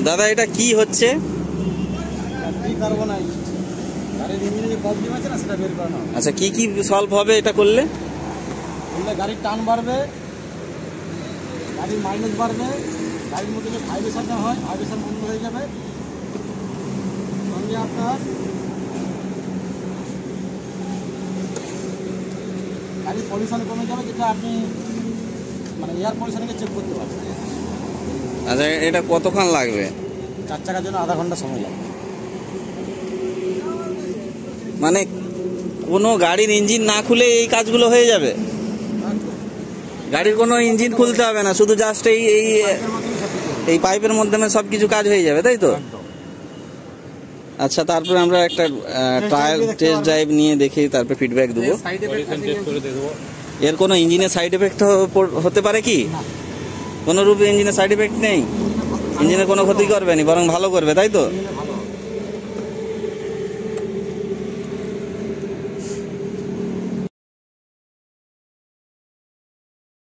দাদা এটা কি হচ্ছে? আচ্ছা, কি কি সলভ হবে এটা করলে? গাড়ির টান বাড়বে, গাড়ির মাইলেজ বাড়বে, গাড়ির মধ্যে যে ভাইব্রেশন হয় ভাইব্রেশন বন্ধ হয়ে যাবে, সঙ্গে আপনার গাড়ির পলিউশন কমে যাবে, যেটা আপনি মানে এয়ার পলিউশনকে চেক করতে পারবেন। আচ্ছা, এটা কতক্ষণ লাগবে? 4 চাকার জন্য আধা ঘন্টা সময় লাগবে। মানে কোনো গাড়ির ইঞ্জিন না খুলে এই কাজগুলো হয়ে যাবে? গাড়ির কোনো ইঞ্জিন খুলতে হবে না, শুধু জাস্ট এই পাইপের মাধ্যমে সবকিছু কাজ হয়ে যাবে, তাই তো? আচ্ছা, তারপরে আমরা একটা ট্রায়াল টেস্ট ড্রাইভ নিয়ে দেখি, তারপরে ফিডব্যাক দেবো। এর কোনো ইঞ্জিনের সাইড এফেক্ট হতে পারে কি? কোনো রূপে ইঞ্জিনের সাইড এফেক্ট নেই, ইঞ্জিনের কোনো ক্ষতি করবে না, বরং ভালো করবে, তাই তো?